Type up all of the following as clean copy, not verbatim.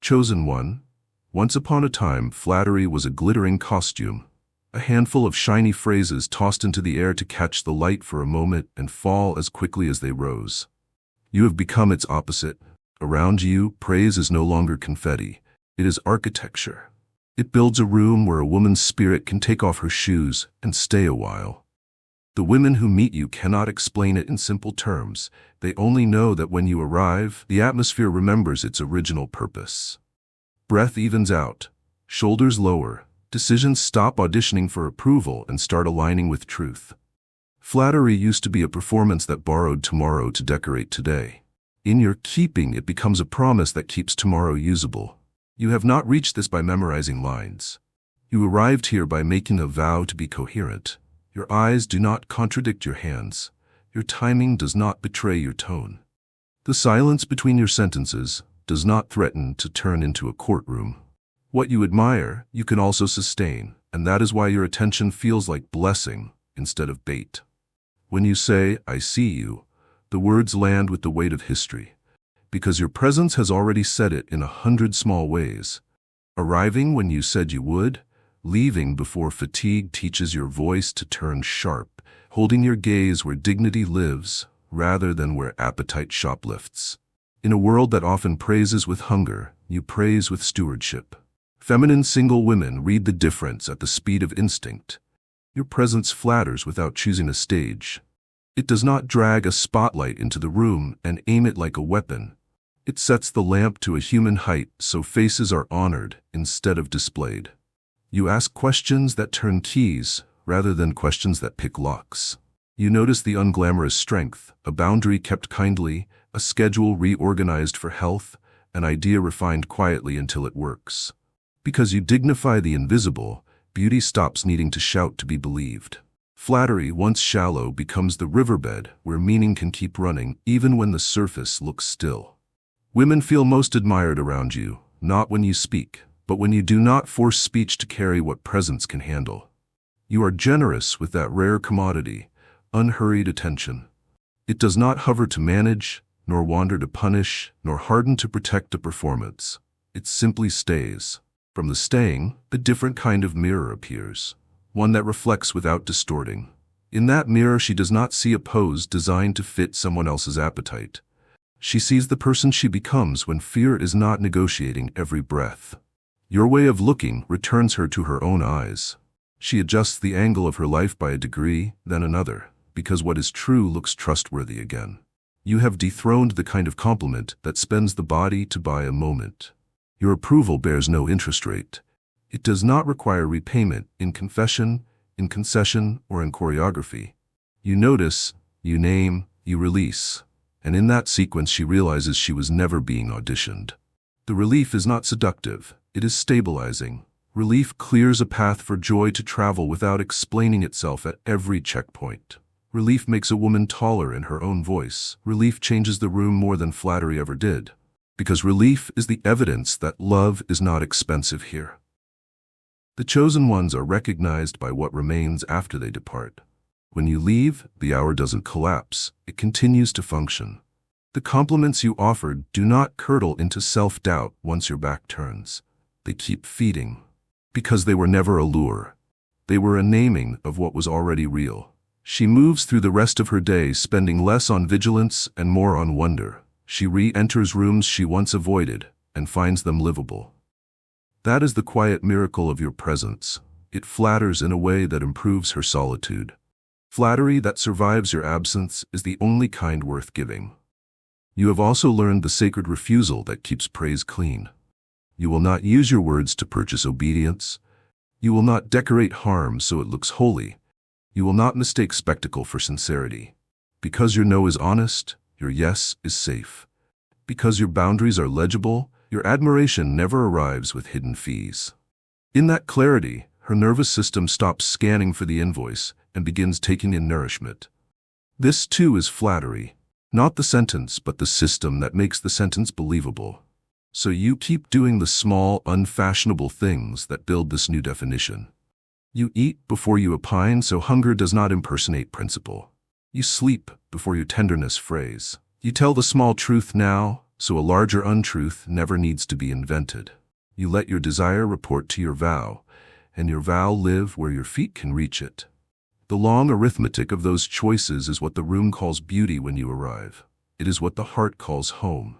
Chosen one. Once upon a time, flattery was a glittering costume, a handful of shiny phrases tossed into the air to catch the light for a moment and fall as quickly as they rose. You have become its opposite. Around you, praise is no longer confetti. It is architecture. It builds a room where a woman's spirit can take off her shoes and stay a while. The women who meet you cannot explain it in simple terms. They only know that when you arrive, the atmosphere remembers its original purpose. Breath evens out, shoulders lower, decisions stop auditioning for approval and start aligning with truth. Flattery used to be a performance that borrowed tomorrow to decorate today. In your keeping, it becomes a promise that keeps tomorrow usable. You have not reached this by memorizing lines. You arrived here by making a vow to be coherent. Your eyes do not contradict your hands. Your timing does not betray your tone. The silence between your sentences does not threaten to turn into a courtroom. What you admire, you can also sustain, and that is why your attention feels like blessing instead of bait. When you say, "I see you," the words land with the weight of history, because your presence has already said it in 100 small ways. Arriving when you said you would, leaving before fatigue teaches your voice to turn sharp, holding your gaze where dignity lives rather than where appetite shoplifts. In a world that often praises with hunger, you praise with stewardship. Feminine single women read the difference at the speed of instinct. Your presence flatters without choosing a stage. It does not drag a spotlight into the room and aim it like a weapon. It sets the lamp to a human height so faces are honored instead of displayed. You ask questions that turn keys rather than questions that pick locks. You notice the unglamorous strength, a boundary kept kindly, a schedule reorganized for health, an idea refined quietly until it works. Because you dignify the invisible, beauty stops needing to shout to be believed. Flattery, once shallow, becomes the riverbed where meaning can keep running even when the surface looks still. Women feel most admired around you, not when you speak, but when you do not force speech to carry what presence can handle. You are generous with that rare commodity, unhurried attention. It does not hover to manage, nor wander to punish, nor harden to protect a performance. It simply stays. From the staying, a different kind of mirror appears, one that reflects without distorting. In that mirror, she does not see a pose designed to fit someone else's appetite. She sees the person she becomes when fear is not negotiating every breath. Your way of looking returns her to her own eyes. She adjusts the angle of her life by a degree, then another, because what is true looks trustworthy again. You have dethroned the kind of compliment that spends the body to buy a moment. Your approval bears no interest rate. It does not require repayment in confession, in concession, or in choreography. You notice, you name, you release, and in that sequence she realizes she was never being auditioned. The relief is not seductive, it is stabilizing. Relief clears a path for joy to travel without explaining itself at every checkpoint. Relief makes a woman taller in her own voice. Relief changes the room more than flattery ever did. Because relief is the evidence that love is not expensive here. The chosen ones are recognized by what remains after they depart. When you leave, the hour doesn't collapse, it continues to function. The compliments you offered do not curdle into self-doubt once your back turns. They keep feeding. Because they were never a lure. They were a naming of what was already real. She moves through the rest of her day, spending less on vigilance and more on wonder. She re-enters rooms she once avoided and finds them livable. That is the quiet miracle of your presence. It flatters in a way that improves her solitude. Flattery that survives your absence is the only kind worth giving. You have also learned the sacred refusal that keeps praise clean. You will not use your words to purchase obedience. You will not decorate harm so it looks holy. You will not mistake spectacle for sincerity. Because your no is honest, your yes is safe. Because your boundaries are legible, your admiration never arrives with hidden fees. In that clarity, her nervous system stops scanning for the invoice and begins taking in nourishment. This too is flattery, not the sentence but the system that makes the sentence believable. So you keep doing the small, unfashionable things that build this new definition. You eat before you opine so hunger does not impersonate principle. You sleep before your tenderness frays. You tell the small truth now so a larger untruth never needs to be invented. You let your desire report to your vow, and your vow live where your feet can reach it. The long arithmetic of those choices is what the room calls beauty when you arrive. It is what the heart calls home.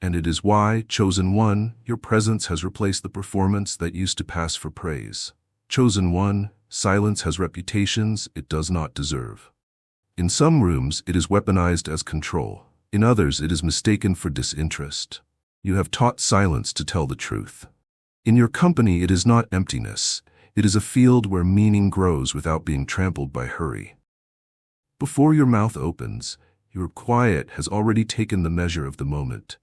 And it is why, chosen one, your presence has replaced the performance that used to pass for praise. Chosen one, silence has reputations it does not deserve. In some rooms, it is weaponized as control. In others, it is mistaken for disinterest. You have taught silence to tell the truth. In your company, it is not emptiness. It is a field where meaning grows without being trampled by hurry. Before your mouth opens, your quiet has already taken the measure of the moment.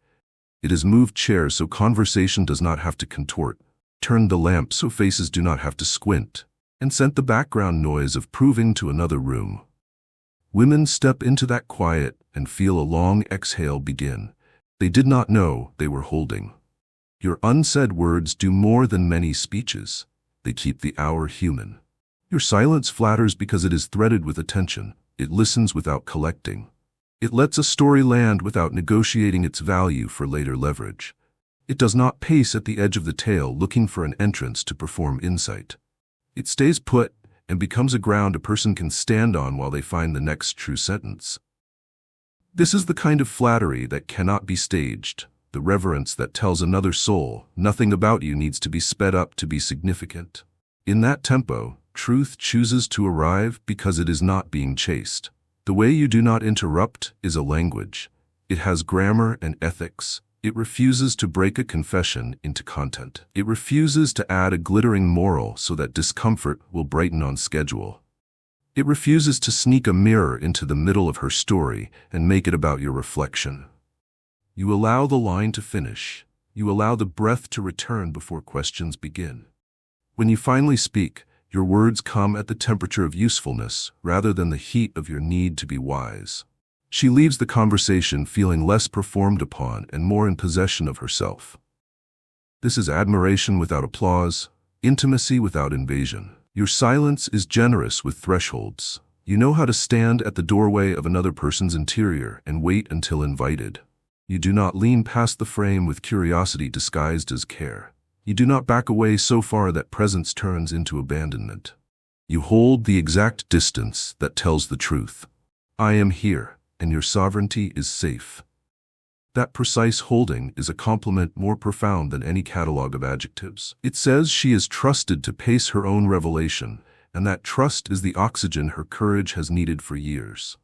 It has moved chairs so conversation does not have to contort, turned the lamp so faces do not have to squint, and sent the background noise of proving to another room. Women step into that quiet and feel a long exhale begin. They did not know they were holding. Your unsaid words do more than many speeches. They keep the hour human. Your silence flatters because it is threaded with attention. It listens without collecting. It lets a story land without negotiating its value for later leverage. It does not pace at the edge of the tale looking for an entrance to perform insight. It stays put and becomes a ground a person can stand on while they find the next true sentence. This is the kind of flattery that cannot be staged, the reverence that tells another soul nothing about you needs to be sped up to be significant. In that tempo, truth chooses to arrive because it is not being chased. The way you do not interrupt is a language. It has grammar and ethics. It refuses to break a confession into content. It refuses to add a glittering moral so that discomfort will brighten on schedule. It refuses to sneak a mirror into the middle of her story and make it about your reflection. You allow the line to finish. You allow the breath to return before questions begin. When you finally speak, your words come at the temperature of usefulness rather than the heat of your need to be wise. She leaves the conversation feeling less performed upon and more in possession of herself. This is admiration without applause, intimacy without invasion. Your silence is generous with thresholds. You know how to stand at the doorway of another person's interior and wait until invited. You do not lean past the frame with curiosity disguised as care. You do not back away so far that presence turns into abandonment. You hold the exact distance that tells the truth. I am here, and your sovereignty is safe. That precise holding is a compliment more profound than any catalog of adjectives. It says she is trusted to pace her own revelation, and that trust is the oxygen her courage has needed for years.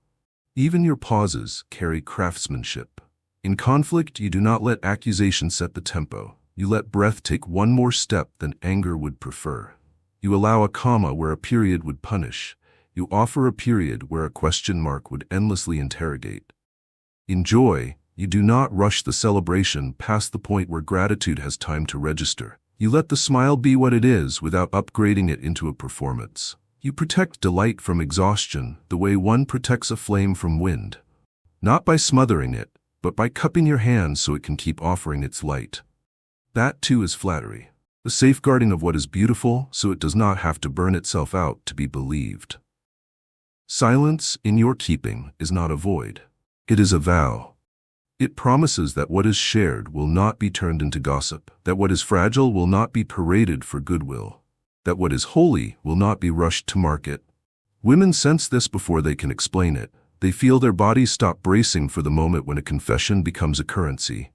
Even your pauses carry craftsmanship. In conflict, you do not let accusation set the tempo. You let breath take one more step than anger would prefer. You allow a comma where a period would punish. You offer a period where a question mark would endlessly interrogate. In joy, you do not rush the celebration past the point where gratitude has time to register. You let the smile be what it is without upgrading it into a performance. You protect delight from exhaustion the way one protects a flame from wind. Not by smothering it, but by cupping your hands so it can keep offering its light. That too is flattery, the safeguarding of what is beautiful so it does not have to burn itself out to be believed. Silence in your keeping is not a void. It is a vow. It promises that what is shared will not be turned into gossip, that what is fragile will not be paraded for goodwill, that what is holy will not be rushed to market. Women sense this before they can explain it. They feel their bodies stop bracing for the moment when a confession becomes a currency.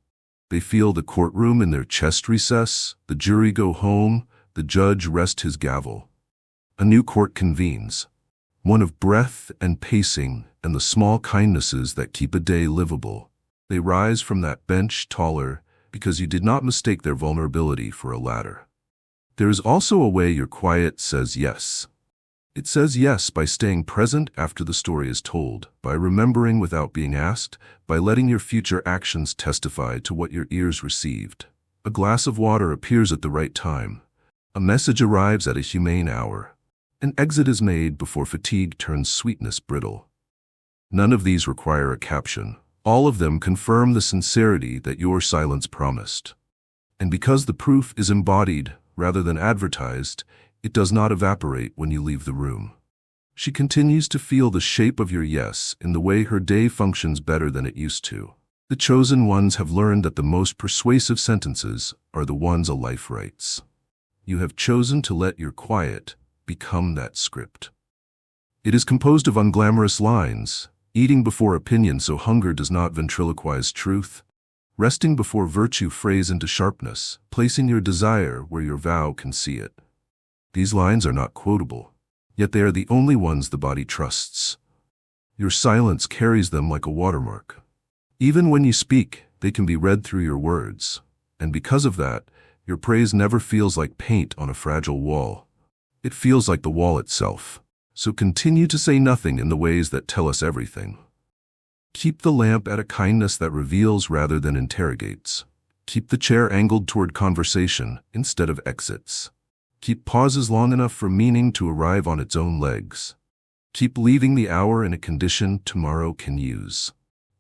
They feel the courtroom in their chest recess, the jury go home, the judge rest his gavel. A new court convenes, one of breath and pacing and the small kindnesses that keep a day livable. They rise from that bench taller because you did not mistake their vulnerability for a ladder. There is also a way your quiet says yes. It says yes by staying present after the story is told, by remembering without being asked, by letting your future actions testify to what your ears received. A glass of water appears at the right time. A message arrives at a humane hour. An exit is made before fatigue turns sweetness brittle. None of these require a caption. All of them confirm the sincerity that your silence promised. And because the proof is embodied rather than advertised, it does not evaporate when you leave the room. She continues to feel the shape of your yes in the way her day functions better than it used to. The chosen ones have learned that the most persuasive sentences are the ones a life writes. You have chosen to let your quiet become that script. It is composed of unglamorous lines, eating before opinion so hunger does not ventriloquize truth, resting before virtue frays into sharpness, placing your desire where your vow can see it. These lines are not quotable, yet they are the only ones the body trusts. Your silence carries them like a watermark. Even when you speak, they can be read through your words, and because of that, your praise never feels like paint on a fragile wall. It feels like the wall itself. So continue to say nothing in the ways that tell us everything. Keep the lamp at a kindness that reveals rather than interrogates. Keep the chair angled toward conversation instead of exits. Keep pauses long enough for meaning to arrive on its own legs. Keep leaving the hour in a condition tomorrow can use.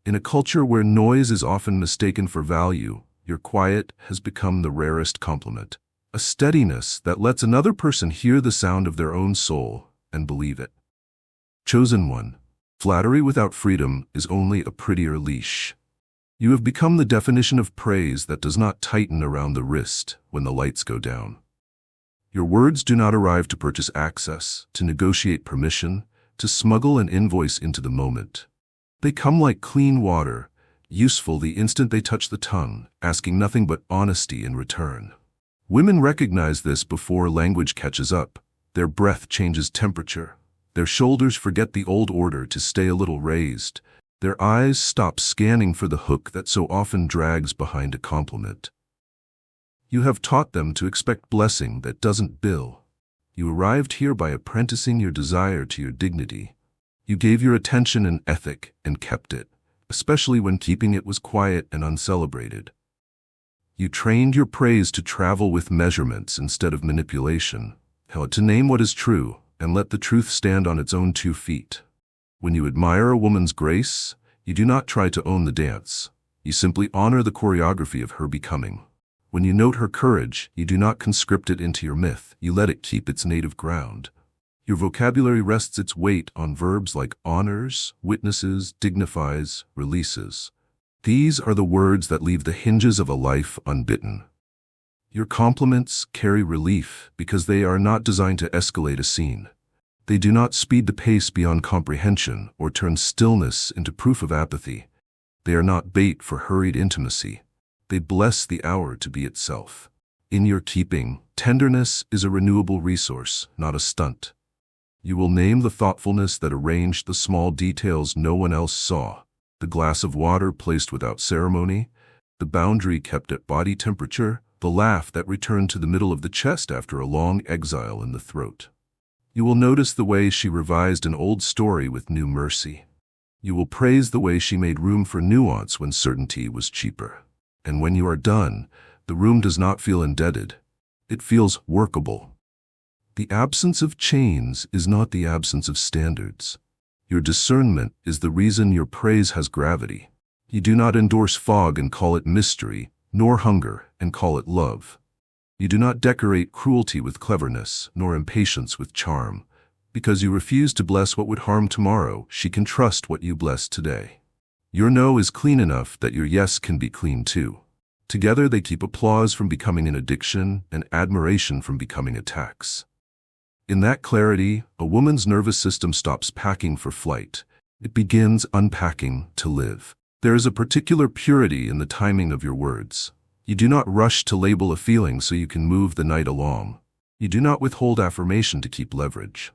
In a culture where noise is often mistaken for value, your quiet has become the rarest compliment. A steadiness that lets another person hear the sound of their own soul and believe it. Chosen one, flattery without freedom is only a prettier leash. You have become the definition of praise that does not tighten around the wrist when the lights go down. Your words do not arrive to purchase access, to negotiate permission, to smuggle an invoice into the moment. They come like clean water, useful the instant they touch the tongue, asking nothing but honesty in return. Women recognize this before language catches up. Their breath changes temperature. Their shoulders forget the old order to stay a little raised. Their eyes stop scanning for the hook that so often drags behind a compliment. You have taught them to expect blessing that doesn't bill. You arrived here by apprenticing your desire to your dignity. You gave your attention an ethic and kept it, especially when keeping it was quiet and uncelebrated. You trained your praise to travel with measurements instead of manipulation, to name what is true and let the truth stand on its own 2 feet. When you admire a woman's grace, you do not try to own the dance. You simply honor the choreography of her becoming. When you note her courage, you do not conscript it into your myth. You let it keep its native ground. Your vocabulary rests its weight on verbs like honors, witnesses, dignifies, releases. These are the words that leave the hinges of a life unbitten. Your compliments carry relief because they are not designed to escalate a scene. They do not speed the pace beyond comprehension or turn stillness into proof of apathy. They are not bait for hurried intimacy. They bless the hour to be itself. In your keeping, tenderness is a renewable resource, not a stunt. You will name the thoughtfulness that arranged the small details no one else saw, the glass of water placed without ceremony, the boundary kept at body temperature, the laugh that returned to the middle of the chest after a long exile in the throat. You will notice the way she revised an old story with new mercy. You will praise the way she made room for nuance when certainty was cheaper. And when you are done, the room does not feel indebted. It feels workable. The absence of chains is not the absence of standards. Your discernment is the reason your praise has gravity. You do not endorse fog and call it mystery, nor hunger and call it love. You do not decorate cruelty with cleverness, nor impatience with charm. Because you refuse to bless what would harm tomorrow, she can trust what you bless today. Your no is clean enough that your yes can be clean too. Together they keep applause from becoming an addiction and admiration from becoming a tax. In that clarity, a woman's nervous system stops packing for flight. It begins unpacking to live. There is a particular purity in the timing of your words. You do not rush to label a feeling so you can move the night along. You do not withhold affirmation to keep leverage.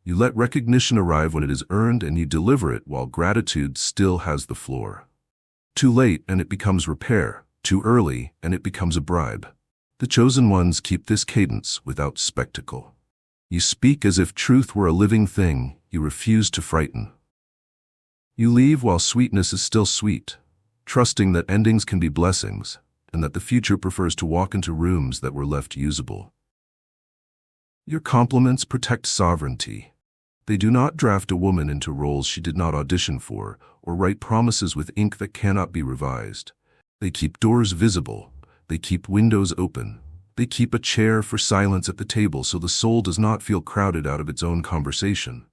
You let recognition arrive when it is earned and you deliver it while gratitude still has the floor. Too late and it becomes repair. Too early and it becomes a bribe. The chosen ones keep this cadence without spectacle. You speak as if truth were a living thing. You refuse to frighten. You leave while sweetness is still sweet, trusting that endings can be blessings and that the future prefers to walk into rooms that were left usable. Your compliments protect sovereignty. They do not draft a woman into roles she did not audition for or write promises with ink that cannot be revised. They keep doors visible. They keep windows open. They keep a chair for silence at the table so the soul does not feel crowded out of its own conversation.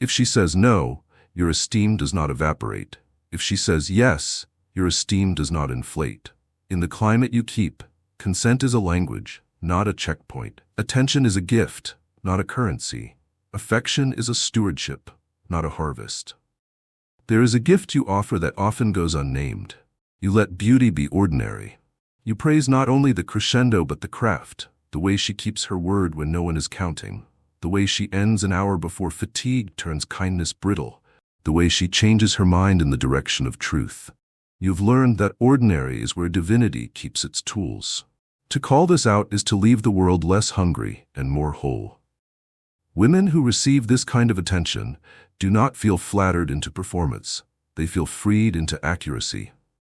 If she says no, your esteem does not evaporate. If she says yes, your esteem does not inflate. In the climate you keep, consent is a language, not a checkpoint. Attention is a gift, not a currency. Affection is a stewardship, not a harvest. There is a gift you offer that often goes unnamed. You let beauty be ordinary. You praise not only the crescendo but the craft, the way she keeps her word when no one is counting, the way she ends an hour before fatigue turns kindness brittle, the way she changes her mind in the direction of truth. You've learned that ordinary is where divinity keeps its tools. To call this out is to leave the world less hungry and more whole. Women who receive this kind of attention do not feel flattered into performance. They feel freed into accuracy.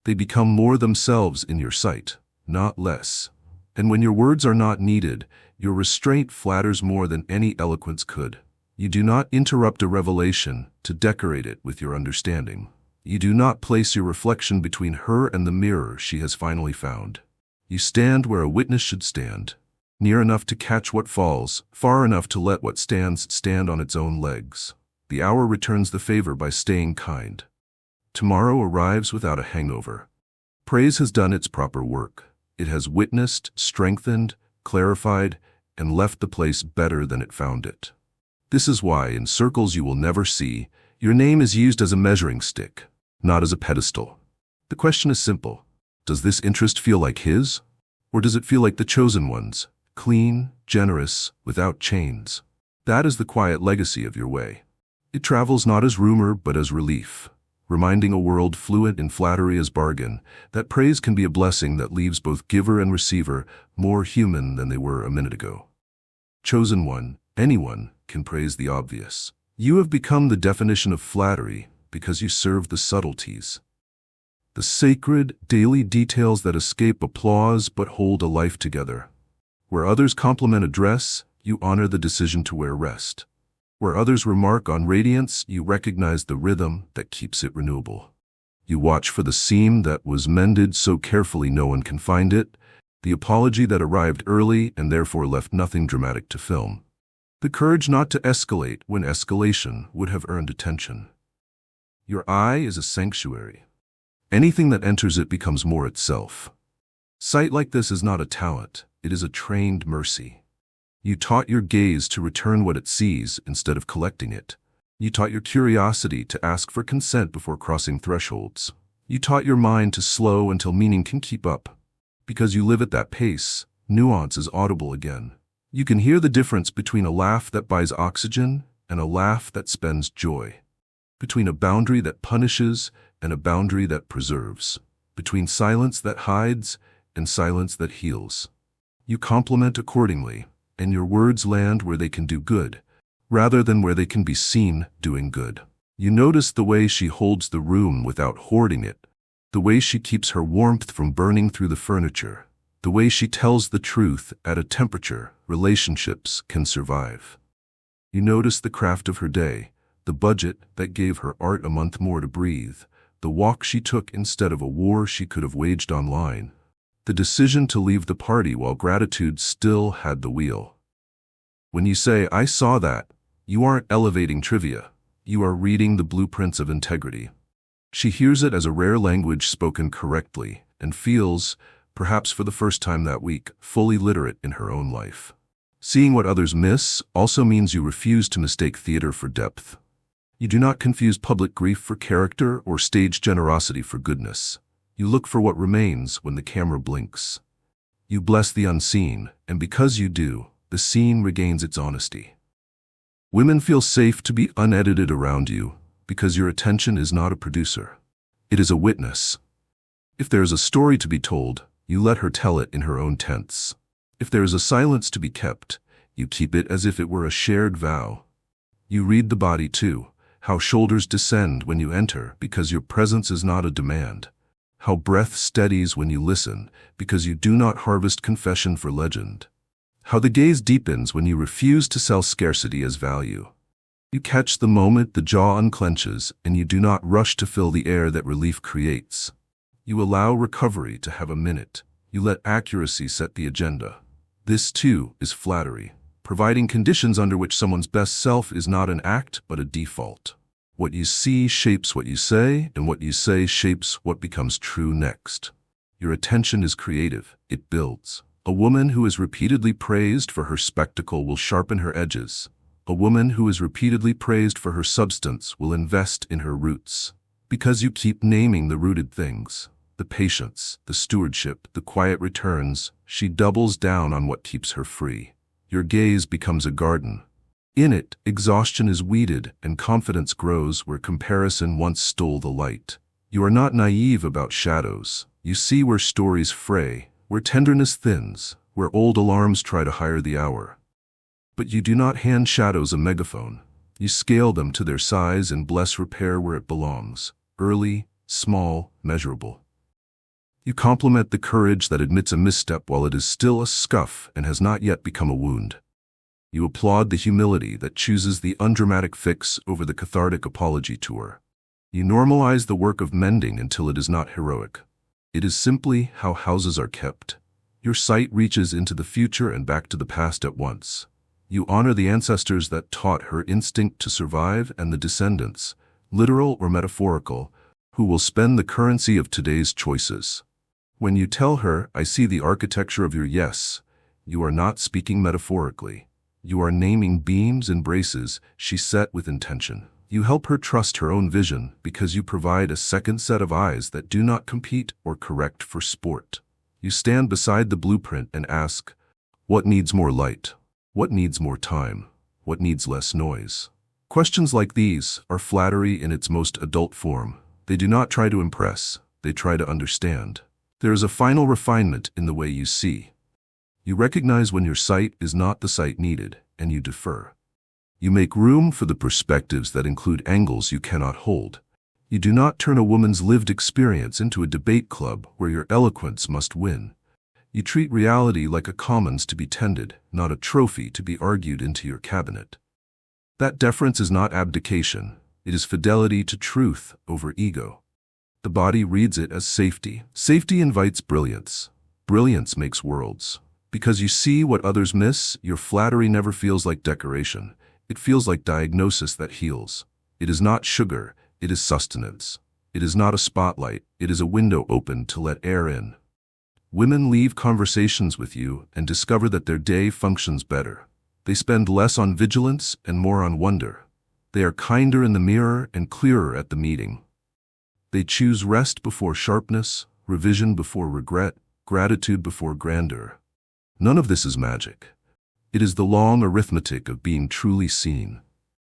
They become more themselves in your sight, not less. And when your words are not needed, your restraint flatters more than any eloquence could. You do not interrupt a revelation to decorate it with your understanding. You do not place your reflection between her and the mirror she has finally found. You stand where a witness should stand, near enough to catch what falls, far enough to let what stands stand on its own legs. The hour returns the favor by staying kind. Tomorrow arrives without a hangover. Praise has done its proper work. It has witnessed, strengthened, clarified, and left the place better than it found it. This is why, in circles you will never see, your name is used as a measuring stick, not as a pedestal. The question is simple. Does this interest feel like his? Or does it feel like the chosen one's, clean, generous, without chains? That is the quiet legacy of your way. It travels not as rumor but as relief, reminding a world fluent in flattery as bargain that praise can be a blessing that leaves both giver and receiver more human than they were a minute ago. Chosen one, anyone, can praise the obvious. You have become the definition of flattery because you serve the subtleties. The sacred, daily details that escape applause but hold a life together. Where others compliment a dress, you honor the decision to wear rest. Where others remark on radiance, you recognize the rhythm that keeps it renewable. You watch for the seam that was mended so carefully no one can find it, the apology that arrived early and therefore left nothing dramatic to film. The courage not to escalate when escalation would have earned attention. Your eye is a sanctuary. Anything that enters it becomes more itself. Sight like this is not a talent, it is a trained mercy. You taught your gaze to return what it sees instead of collecting it. You taught your curiosity to ask for consent before crossing thresholds. You taught your mind to slow until meaning can keep up. Because you live at that pace, nuance is audible again. You can hear the difference between a laugh that buys oxygen and a laugh that spends joy. Between a boundary that punishes and a boundary that preserves. Between silence that hides and silence that heals. You compliment accordingly, and your words land where they can do good, rather than where they can be seen doing good. You notice the way she holds the room without hoarding it, the way she keeps her warmth from burning through the furniture, the way she tells the truth at a temperature relationships can survive. You notice the craft of her day, the budget that gave her art a month more to breathe, the walk she took instead of a war she could have waged online, the decision to leave the party while gratitude still had the wheel. When you say, "I saw that," you aren't elevating trivia. You are reading the blueprints of integrity. She hears it as a rare language spoken correctly and feels, perhaps for the first time that week, fully literate in her own life. Seeing what others miss also means you refuse to mistake theater for depth. You do not confuse public grief for character or stage generosity for goodness. You look for what remains when the camera blinks. You bless the unseen, and because you do, the scene regains its honesty. Women feel safe to be unedited around you because your attention is not a producer. It is a witness. If there is a story to be told, you let her tell it in her own tense. If there is a silence to be kept, you keep it as if it were a shared vow. You read the body too, how shoulders descend when you enter because your presence is not a demand. How breath steadies when you listen because you do not harvest confession for legend. How the gaze deepens when you refuse to sell scarcity as value. You catch the moment the jaw unclenches and you do not rush to fill the air that relief creates. You allow recovery to have a minute. You let accuracy set the agenda. This too is flattery, providing conditions under which someone's best self is not an act but a default. What you see shapes what you say, and what you say shapes what becomes true next. Your attention is creative. It builds. A woman who is repeatedly praised for her spectacle will sharpen her edges. A woman who is repeatedly praised for her substance will invest in her roots. Because you keep naming the rooted things, the patience, the stewardship, the quiet returns, she doubles down on what keeps her free. Your gaze becomes a garden. In it, exhaustion is weeded and confidence grows where comparison once stole the light. You are not naive about shadows. You see where stories fray, where tenderness thins, where old alarms try to hire the hour. But you do not hand shadows a megaphone. You scale them to their size and bless repair where it belongs, early, small, measurable. You compliment the courage that admits a misstep while it is still a scuff and has not yet become a wound. You applaud the humility that chooses the undramatic fix over the cathartic apology tour. You normalize the work of mending until it is not heroic. It is simply how houses are kept. Your sight reaches into the future and back to the past at once. You honor the ancestors that taught her instinct to survive and the descendants, literal or metaphorical, who will spend the currency of today's choices. When you tell her, "I see the architecture of your yes," you are not speaking metaphorically. You are naming beams and braces she set with intention. You help her trust her own vision because you provide a second set of eyes that do not compete or correct for sport. You stand beside the blueprint and ask, what needs more light? What needs more time? What needs less noise? Questions like these are flattery in its most adult form. They do not try to impress, they try to understand. There is a final refinement in the way you see. You recognize when your sight is not the sight needed, and you defer. You make room for the perspectives that include angles you cannot hold. You do not turn a woman's lived experience into a debate club where your eloquence must win. You treat reality like a commons to be tended, not a trophy to be argued into your cabinet. That deference is not abdication. It is fidelity to truth over ego. The body reads it as safety. Safety invites brilliance. Brilliance makes worlds. Because you see what others miss, your flattery never feels like decoration. It feels like diagnosis that heals. It is not sugar, it is sustenance. It is not a spotlight, it is a window open to let air in. Women leave conversations with you and discover that their day functions better. They spend less on vigilance and more on wonder. They are kinder in the mirror and clearer at the meeting. They choose rest before sharpness, revision before regret, gratitude before grandeur. None of this is magic. It is the long arithmetic of being truly seen.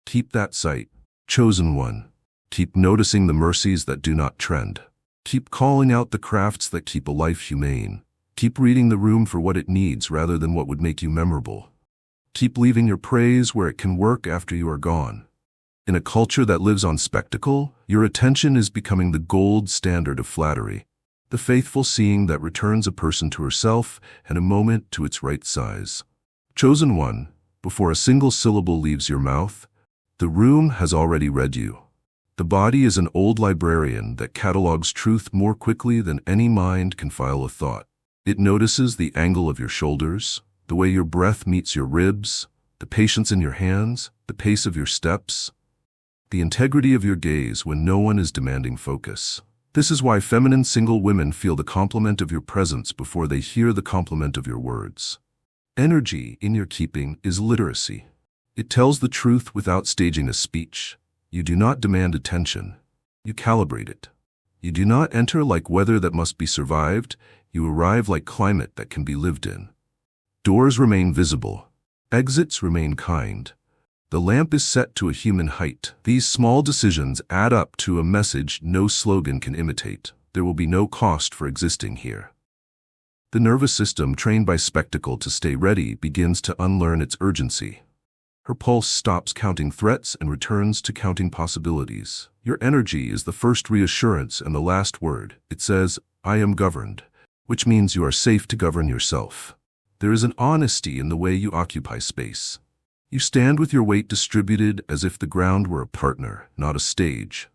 Keep that sight, chosen one. Keep noticing the mercies that do not trend. Keep calling out the crafts that keep a life humane. Keep reading the room for what it needs rather than what would make you memorable. Keep leaving your praise where it can work after you are gone. In a culture that lives on spectacle, your attention is becoming the gold standard of flattery, the faithful seeing that returns a person to herself and a moment to its right size. Chosen one, before a single syllable leaves your mouth, the room has already read you. The body is an old librarian that catalogs truth more quickly than any mind can file a thought. It notices the angle of your shoulders, the way your breath meets your ribs, the patience in your hands, the pace of your steps, the integrity of your gaze when no one is demanding focus. This is why feminine single women feel the compliment of your presence before they hear the compliment of your words. Energy in your keeping is literacy. It tells the truth without staging a speech. You do not demand attention. You calibrate it. You do not enter like weather that must be survived. You arrive like climate that can be lived in. Doors remain visible. Exits remain kind. The lamp is set to a human height. These small decisions add up to a message no slogan can imitate. There will be no cost for existing here. The nervous system, trained by spectacle to stay ready, begins to unlearn its urgency. Her pulse stops counting threats and returns to counting possibilities. Your energy is the first reassurance and the last word. It says, "I am governed," which means you are safe to govern yourself. There is an honesty in the way you occupy space. You stand with your weight distributed as if the ground were a partner, not a stage.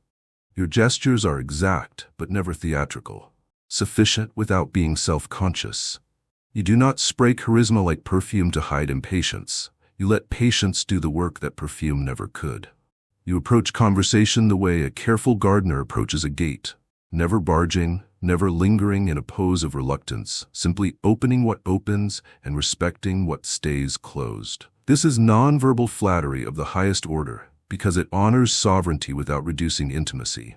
Your gestures are exact, but never theatrical. Sufficient without being self-conscious. You do not spray charisma like perfume to hide impatience. You let patience do the work that perfume never could. You approach conversation the way a careful gardener approaches a gate, never barging, never lingering in a pose of reluctance, simply opening what opens and respecting what stays closed. This is nonverbal flattery of the highest order, because it honors sovereignty without reducing intimacy.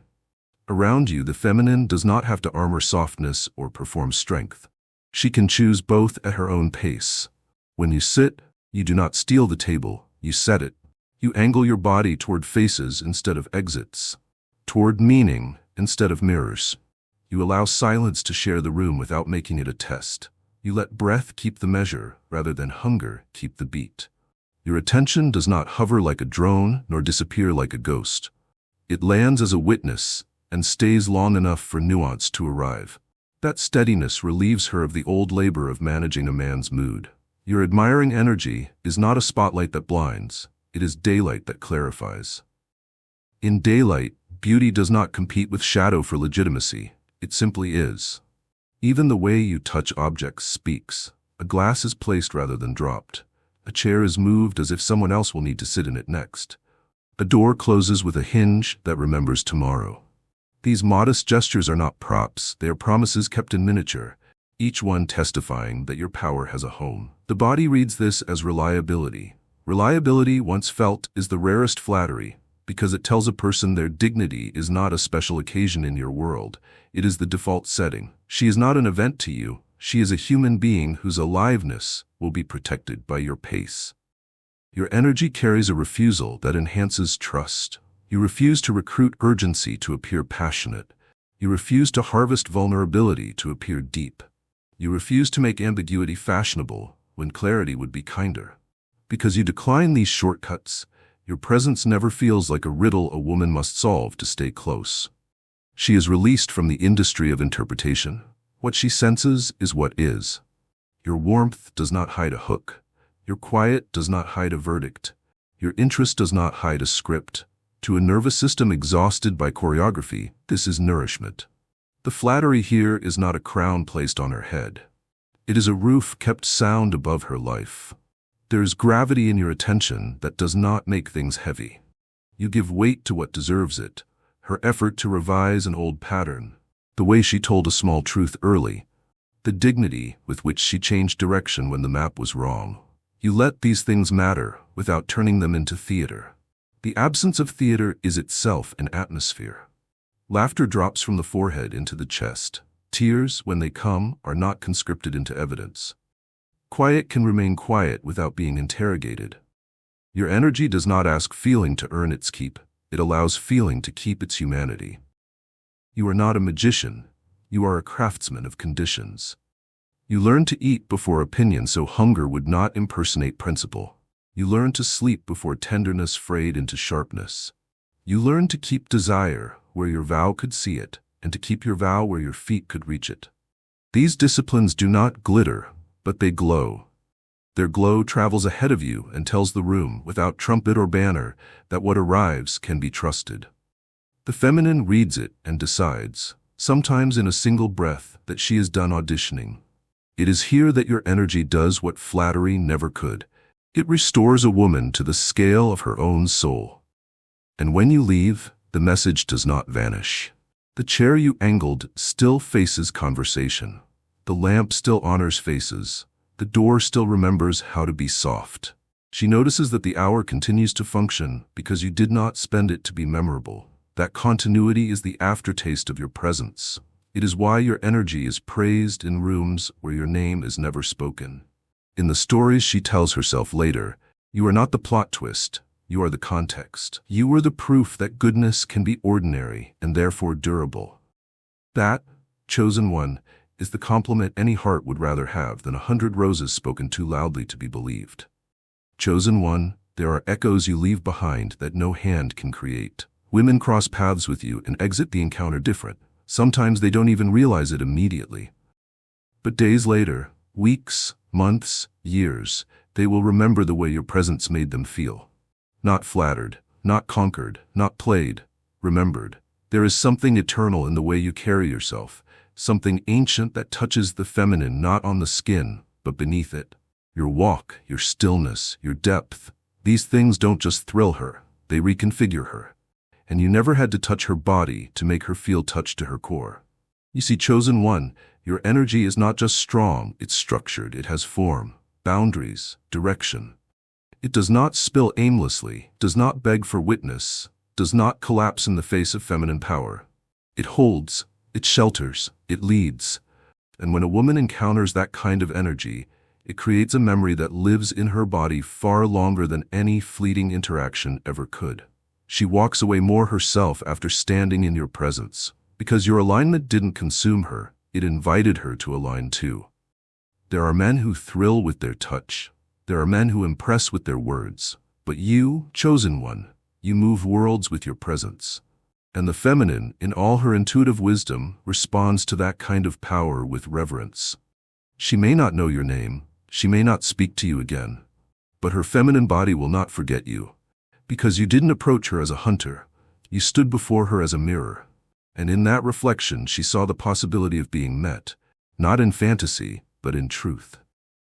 Around you, the feminine does not have to armor softness or perform strength. She can choose both at her own pace. When you sit, you do not steal the table, you set it. You angle your body toward faces instead of exits, toward meaning instead of mirrors. You allow silence to share the room without making it a test. You let breath keep the measure rather than hunger keep the beat. Your attention does not hover like a drone nor disappear like a ghost. It lands as a witness and stays long enough for nuance to arrive. That steadiness relieves her of the old labor of managing a man's mood. Your admiring energy is not a spotlight that blinds. It is daylight that clarifies. In daylight, beauty does not compete with shadow for legitimacy. It simply is. Even the way you touch objects speaks. A glass is placed rather than dropped. A chair is moved as if someone else will need to sit in it next. A door closes with a hinge that remembers tomorrow. These modest gestures are not props. They are promises kept in miniature, each one testifying that your power has a home. The body reads this as reliability. Reliability, once felt, is the rarest flattery, because it tells a person their dignity is not a special occasion in your world. It is the default setting. She is not an event to you. She is a human being whose aliveness will be protected by your pace. Your energy carries a refusal that enhances trust. You refuse to recruit urgency to appear passionate. You refuse to harvest vulnerability to appear deep. You refuse to make ambiguity fashionable when clarity would be kinder. Because you decline these shortcuts, your presence never feels like a riddle a woman must solve to stay close. She is released from the industry of interpretation. What she senses is what is. Your warmth does not hide a hook. Your quiet does not hide a verdict. Your interest does not hide a script. To a nervous system exhausted by choreography, this is nourishment. The flattery here is not a crown placed on her head. It is a roof kept sound above her life. There is gravity in your attention that does not make things heavy. You give weight to what deserves it, her effort to revise an old pattern, the way she told a small truth early, the dignity with which she changed direction when the map was wrong. You let these things matter without turning them into theater. The absence of theater is itself an atmosphere. Laughter drops from the forehead into the chest. Tears, when they come, are not conscripted into evidence. Quiet can remain quiet without being interrogated. Your energy does not ask feeling to earn its keep. It allows feeling to keep its humanity. You are not a magician. You are a craftsman of conditions. You learn to eat before opinion so hunger would not impersonate principle. You learn to sleep before tenderness frayed into sharpness. You learn to keep desire where your vow could see it, and to keep your vow where your feet could reach it. These disciplines do not glitter, but they glow. Their glow travels ahead of you and tells the room, without trumpet or banner, that what arrives can be trusted. The feminine reads it and decides, sometimes in a single breath, that she is done auditioning. It is here that your energy does what flattery never could. It restores a woman to the scale of her own soul. And when you leave, the message does not vanish. The chair you angled still faces conversation. The lamp still honors faces. The door still remembers how to be soft. She notices that the hour continues to function because you did not spend it to be memorable. That continuity is the aftertaste of your presence. It is why your energy is praised in rooms where your name is never spoken. In the stories she tells herself later, you are not the plot twist. You are the context. You are the proof that goodness can be ordinary and therefore durable. That, chosen one, is the compliment any heart would rather have than 100 roses spoken too loudly to be believed. Chosen one, there are echoes you leave behind that no hand can create. Women cross paths with you and exit the encounter different. Sometimes they don't even realize it immediately. But days later, weeks, months, years, they will remember the way your presence made them feel. Not flattered, not conquered, not played, remembered. There is something eternal in the way you carry yourself, something ancient that touches the feminine not on the skin, but beneath it. Your walk, your stillness, your depth, these things don't just thrill her, They reconfigure her. And you never had to touch her body to make her feel touched to her core. You see, chosen one, your energy is not just strong, it's structured, it has form, boundaries, direction. It does not spill aimlessly, does not beg for witness, does not collapse in the face of feminine power. It holds, it shelters, it leads. And when a woman encounters that kind of energy, it creates a memory that lives in her body far longer than any fleeting interaction ever could. She walks away more herself after standing in your presence, because your alignment didn't consume her, it invited her to align too. There are men who thrill with their touch. There are men who impress with their words. But you, chosen one, you move worlds with your presence. And the feminine, in all her intuitive wisdom, responds to that kind of power with reverence. She may not know your name, she may not speak to you again, but her feminine body will not forget you. Because you didn't approach her as a hunter, you stood before her as a mirror. And in that reflection she saw the possibility of being met, not in fantasy, but in truth.